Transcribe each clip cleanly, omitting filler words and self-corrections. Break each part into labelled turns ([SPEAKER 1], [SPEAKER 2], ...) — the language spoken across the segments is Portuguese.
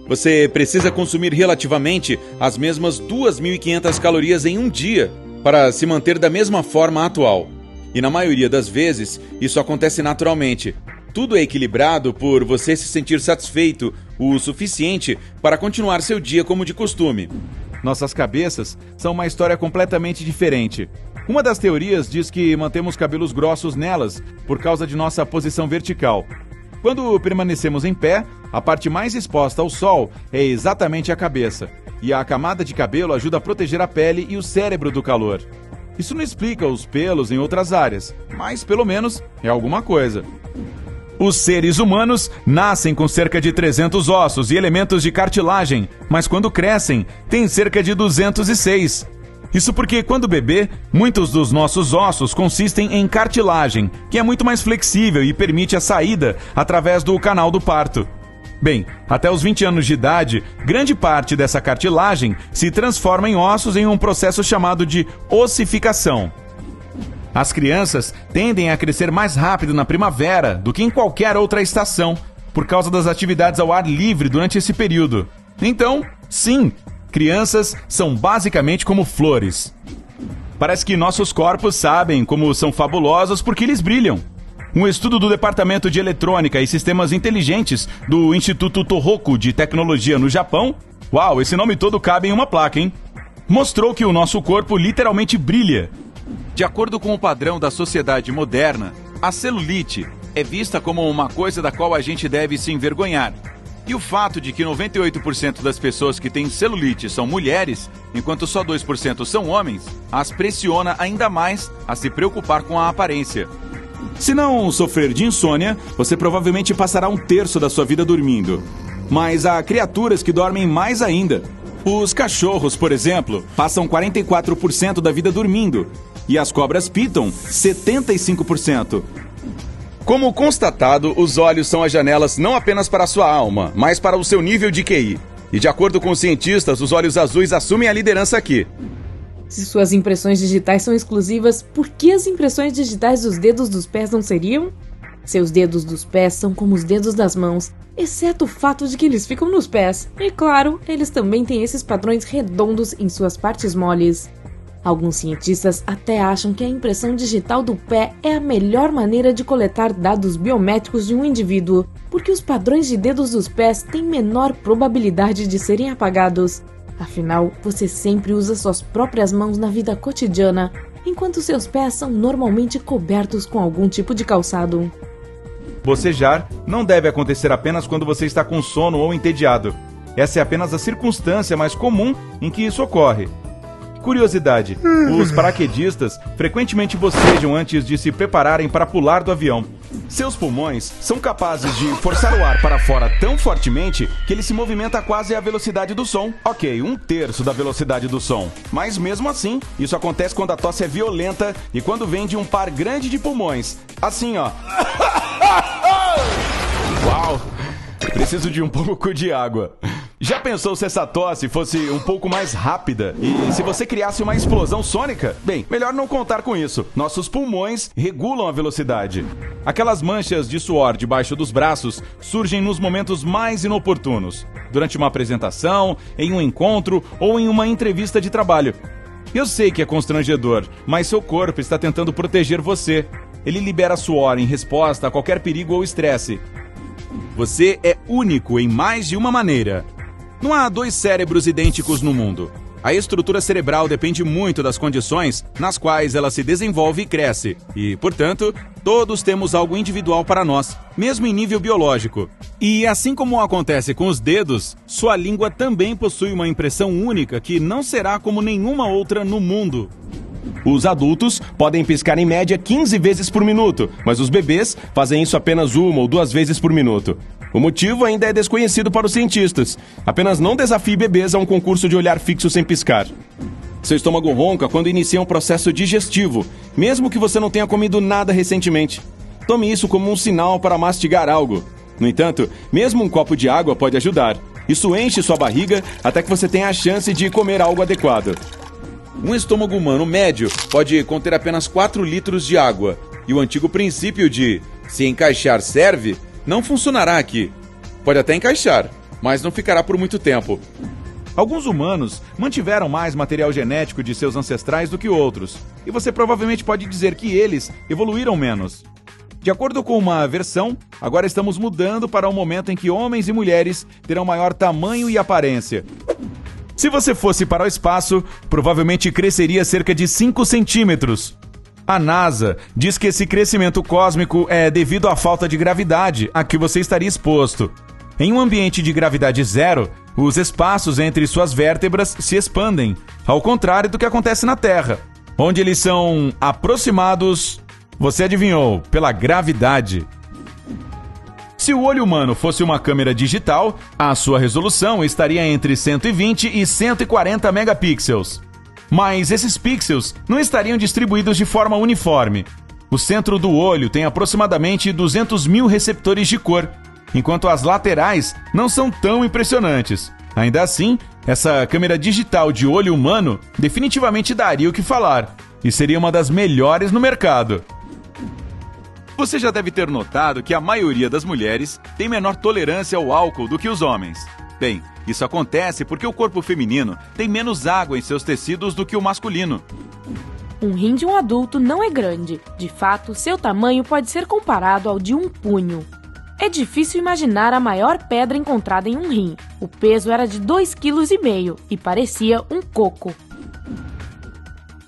[SPEAKER 1] Você precisa consumir relativamente as mesmas 2.500 calorias em um dia para se manter da mesma forma atual. E na maioria das vezes, isso acontece naturalmente. Tudo é equilibrado por você se sentir satisfeito o suficiente para continuar seu dia como de costume.
[SPEAKER 2] Nossas cabeças são uma história completamente diferente. Uma das teorias diz que mantemos cabelos grossos nelas por causa de nossa posição vertical. Quando permanecemos em pé, a parte mais exposta ao sol é exatamente a cabeça, e a camada de cabelo ajuda a proteger a pele e o cérebro do calor. Isso não explica os pelos em outras áreas, mas pelo menos é alguma coisa. Os seres humanos nascem com cerca de 300 ossos e elementos de cartilagem, mas quando crescem, têm cerca de 206. Isso porque, quando bebê, muitos dos nossos ossos consistem em cartilagem, que é muito mais flexível e permite a saída através do canal do parto. Bem, até os 20 anos de idade, grande parte dessa cartilagem se transforma em ossos em um processo chamado de ossificação. As crianças tendem a crescer mais rápido na primavera do que em qualquer outra estação, por causa das atividades ao ar livre durante esse período. Então, sim, crianças são basicamente como flores. Parece que nossos corpos sabem como são fabulosos porque eles brilham. Um estudo do Departamento de Eletrônica e Sistemas Inteligentes do Instituto Tohoku de Tecnologia no Japão, uau, esse nome todo cabe em uma placa, hein? Mostrou que o nosso corpo literalmente brilha.
[SPEAKER 1] De acordo com o padrão da sociedade moderna, a celulite é vista como uma coisa da qual a gente deve se envergonhar. E o fato de que 98% das pessoas que têm celulite são mulheres, enquanto só 2% são homens, as pressiona ainda mais a se preocupar com a aparência.
[SPEAKER 3] Se não sofrer de insônia, você provavelmente passará um terço da sua vida dormindo. Mas há criaturas que dormem mais ainda. Os cachorros, por exemplo, passam 44% da vida dormindo. E as cobras pitam 75%.
[SPEAKER 1] Como constatado, os olhos são as janelas não apenas para a sua alma, mas para o seu nível de QI. E de acordo com os cientistas, os olhos azuis assumem a liderança aqui.
[SPEAKER 4] Se suas impressões digitais são exclusivas, por que as impressões digitais dos dedos dos pés não seriam? Seus dedos dos pés são como os dedos das mãos, exceto o fato de que eles ficam nos pés. E claro, eles também têm esses padrões redondos em suas partes moles. Alguns cientistas até acham que a impressão digital do pé é a melhor maneira de coletar dados biométricos de um indivíduo, porque os padrões de dedos dos pés têm menor probabilidade de serem apagados. Afinal, você sempre usa suas próprias mãos na vida cotidiana, enquanto seus pés são normalmente cobertos com algum tipo de calçado.
[SPEAKER 2] Bocejar não deve acontecer apenas quando você está com sono ou entediado. Essa é apenas a circunstância mais comum em que isso ocorre. Curiosidade, os paraquedistas frequentemente bocejam antes de se prepararem para pular do avião. Seus pulmões são capazes de forçar o ar para fora tão fortemente que ele se movimenta quase à velocidade do som. Ok, 1/3 da velocidade do som. Mas mesmo assim, isso acontece quando a tosse é violenta e quando vem de um par grande de pulmões. Assim, ó. Uau! Preciso de um pouco de água. Já pensou se essa tosse fosse um pouco mais rápida? E se você criasse uma explosão sônica? Bem, melhor não contar com isso. Nossos pulmões regulam a velocidade. Aquelas manchas de suor debaixo dos braços surgem nos momentos mais inoportunos. Durante uma apresentação, em um encontro ou em uma entrevista de trabalho. Eu sei que é constrangedor, mas seu corpo está tentando proteger você. Ele libera suor em resposta a qualquer perigo ou estresse. Você é único em mais de uma maneira. Não há 2 cérebros idênticos no mundo. A estrutura cerebral depende muito das condições nas quais ela se desenvolve e cresce. E, portanto, todos temos algo individual para nós, mesmo em nível biológico. E assim como acontece com os dedos, sua língua também possui uma impressão única que não será como nenhuma outra no mundo.
[SPEAKER 3] Os adultos podem piscar em média 15 vezes por minuto, mas os bebês fazem isso apenas 1 ou 2 vezes por minuto. O motivo ainda é desconhecido para os cientistas. Apenas não desafie bebês a um concurso de olhar fixo sem piscar. Seu estômago ronca quando inicia um processo digestivo, mesmo que você não tenha comido nada recentemente. Tome isso como um sinal para mastigar algo. No entanto, mesmo um copo de água pode ajudar. Isso enche sua barriga até que você tenha a chance de comer algo adequado.
[SPEAKER 1] Um estômago humano médio pode conter apenas 4 litros de água. E o antigo princípio de se encaixar serve não funcionará aqui. Pode até encaixar, mas não ficará por muito tempo.
[SPEAKER 2] Alguns humanos mantiveram mais material genético de seus ancestrais do que outros, e você provavelmente pode dizer que eles evoluíram menos. De acordo com uma versão, agora estamos mudando para um momento em que homens e mulheres terão maior tamanho e aparência. Se você fosse para o espaço, provavelmente cresceria cerca de 5 centímetros. A NASA diz que esse crescimento cósmico é devido à falta de gravidade a que você estaria exposto. Em um ambiente de gravidade zero, os espaços entre suas vértebras se expandem, ao contrário do que acontece na Terra, onde eles são aproximados, você adivinhou, pela gravidade. Se o olho humano fosse uma câmera digital, a sua resolução estaria entre 120 e 140 megapixels. Mas esses pixels não estariam distribuídos de forma uniforme. O centro do olho tem aproximadamente 200 mil receptores de cor, enquanto as laterais não são tão impressionantes. Ainda assim, essa câmera digital de olho humano definitivamente daria o que falar, e seria uma das melhores no mercado.
[SPEAKER 1] Você já deve ter notado que a maioria das mulheres tem menor tolerância ao álcool do que os homens. Bem, isso acontece porque o corpo feminino tem menos água em seus tecidos do que o masculino.
[SPEAKER 4] Um rim de um adulto não é grande. De fato, seu tamanho pode ser comparado ao de um punho. É difícil imaginar a maior pedra encontrada em um rim. O peso era de 2,5 kg e parecia um coco.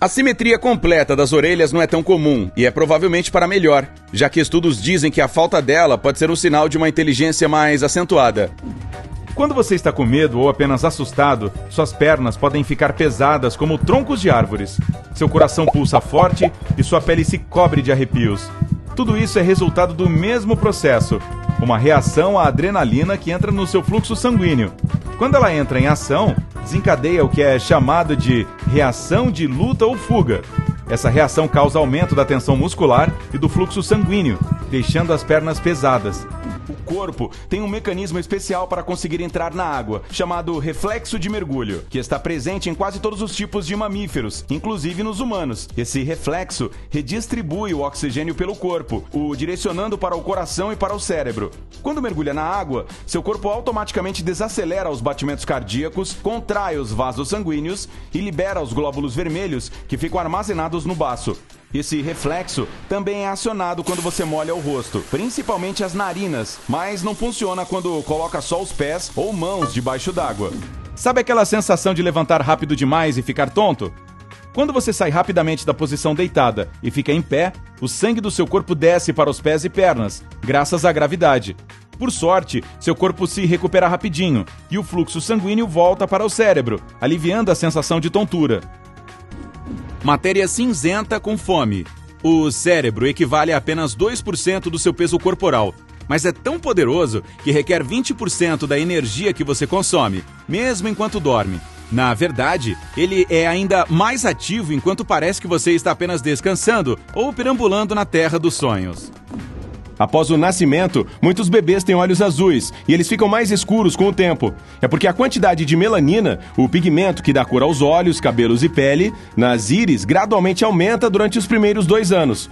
[SPEAKER 1] A simetria completa das orelhas não é tão comum e é provavelmente para melhor, já que estudos dizem que a falta dela pode ser um sinal de uma inteligência mais acentuada.
[SPEAKER 2] Quando você está com medo ou apenas assustado, suas pernas podem ficar pesadas como troncos de árvores. Seu coração pulsa forte e sua pele se cobre de arrepios. Tudo isso é resultado do mesmo processo, uma reação à adrenalina que entra no seu fluxo sanguíneo. Quando ela entra em ação, desencadeia o que é chamado de reação de luta ou fuga. Essa reação causa aumento da tensão muscular e do fluxo sanguíneo, deixando as pernas pesadas. O corpo tem um mecanismo especial para conseguir entrar na água, chamado reflexo de mergulho, que está presente em quase todos os tipos de mamíferos, inclusive nos humanos. Esse reflexo redistribui o oxigênio pelo corpo, o direcionando para o coração e para o cérebro. Quando mergulha na água, seu corpo automaticamente desacelera os batimentos cardíacos, contrai os vasos sanguíneos e libera os glóbulos vermelhos que ficam armazenados no baço. Esse reflexo também é acionado quando você molha o rosto, principalmente as narinas, mas não funciona quando coloca só os pés ou mãos debaixo d'água. Sabe aquela sensação de levantar rápido demais e ficar tonto? Quando você sai rapidamente da posição deitada e fica em pé, o sangue do seu corpo desce para os pés e pernas, graças à gravidade. Por sorte, seu corpo se recupera rapidinho e o fluxo sanguíneo volta para o cérebro, aliviando a sensação de tontura.
[SPEAKER 1] Matéria cinzenta com fome. O cérebro equivale a apenas 2% do seu peso corporal, mas é tão poderoso que requer 20% da energia que você consome, mesmo enquanto dorme. Na verdade, ele é ainda mais ativo enquanto parece que você está apenas descansando ou perambulando na terra dos sonhos.
[SPEAKER 3] Após o nascimento, muitos bebês têm olhos azuis e eles ficam mais escuros com o tempo. É porque a quantidade de melanina, o pigmento que dá cor aos olhos, cabelos e pele, nas íris gradualmente aumenta durante os primeiros 2 anos.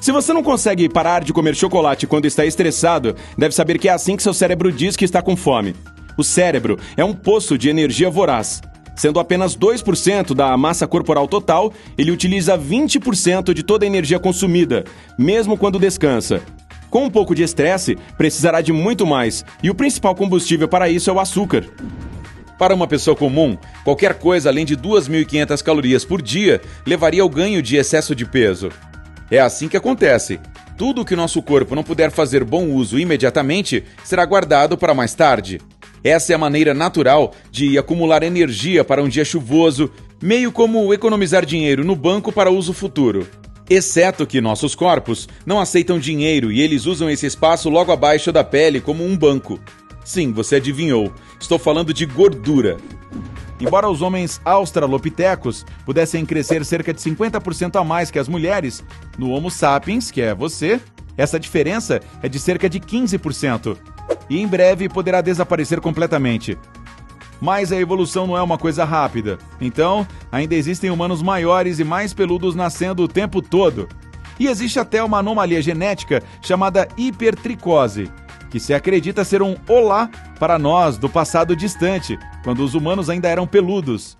[SPEAKER 3] Se você não consegue parar de comer chocolate quando está estressado, deve saber que é assim que seu cérebro diz que está com fome. O cérebro é um poço de energia voraz. Sendo apenas 2% da massa corporal total, ele utiliza 20% de toda a energia consumida, mesmo quando descansa. Com um pouco de estresse, precisará de muito mais, e o principal combustível para isso é o açúcar.
[SPEAKER 1] Para uma pessoa comum, qualquer coisa além de 2.500 calorias por dia levaria ao ganho de excesso de peso. É assim que acontece. Tudo que nosso corpo não puder fazer bom uso imediatamente será guardado para mais tarde. Essa é a maneira natural de acumular energia para um dia chuvoso, meio como economizar dinheiro no banco para uso futuro. Exceto que nossos corpos não aceitam dinheiro e eles usam esse espaço logo abaixo da pele como um banco. Sim, você adivinhou. Estou falando de gordura.
[SPEAKER 2] Embora os homens australopitecos pudessem crescer cerca de 50% a mais que as mulheres, no Homo sapiens, que é você, essa diferença é de cerca de 15%. E em breve poderá desaparecer completamente. Mas a evolução não é uma coisa rápida. Então, ainda existem humanos maiores e mais peludos nascendo o tempo todo. E existe até uma anomalia genética chamada hipertricose, que se acredita ser um olá para nós do passado distante, quando os humanos ainda eram peludos.